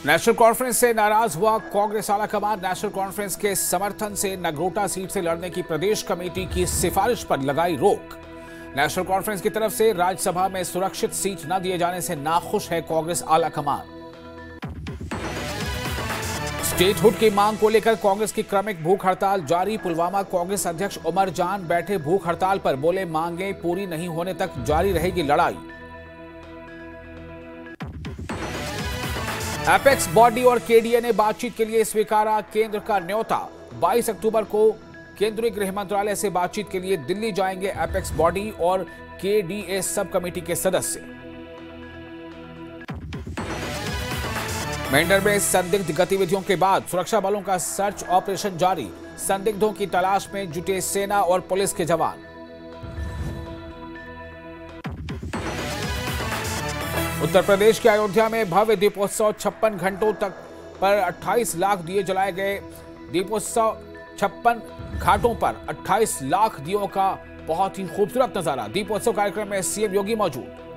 National conference से नाराज हुआ कांग्रेस आलाकमान। नेशनल कॉन्फ्रेंस के समर्थन से नगरोटा सीट से लड़ने की प्रदेश कमेटी की सिफारिश पर लगाई रोक। नेशनल कॉन्फ्रेंस की तरफ से राज्यसभा में सुरक्षित सीट न दिए जाने से नाखुश है कांग्रेस आलाकमान। स्टेटहुड की मांग को लेकर कांग्रेस की क्रमिक भूख हड़ताल जारी। पुलवामा कांग्रेस अध्यक्ष उमर जान बैठे भूख हड़ताल पर, बोले मांगे पूरी नहीं होने तक जारी रहेगी लड़ाई। एपेक्स बॉडी और केडीए ने बातचीत के लिए स्वीकारा केंद्र का न्योता। 22 अक्टूबर को केंद्रीय गृह मंत्रालय से बातचीत के लिए दिल्ली जाएंगे एपेक्स बॉडी और केडीए सब कमेटी के सदस्य। मेंढर में संदिग्ध गतिविधियों के बाद सुरक्षा बलों का सर्च ऑपरेशन जारी। संदिग्धों की तलाश में जुटे सेना और पुलिस के जवान। उत्तर प्रदेश के अयोध्या में भव्य दीपोत्सव 56 घंटों तक पर 28 लाख दिए जलाए गए। दीपोत्सव 56 घाटों पर 28 लाख दियों का बहुत ही खूबसूरत नजारा। दीपोत्सव कार्यक्रम में सीएम योगी मौजूद।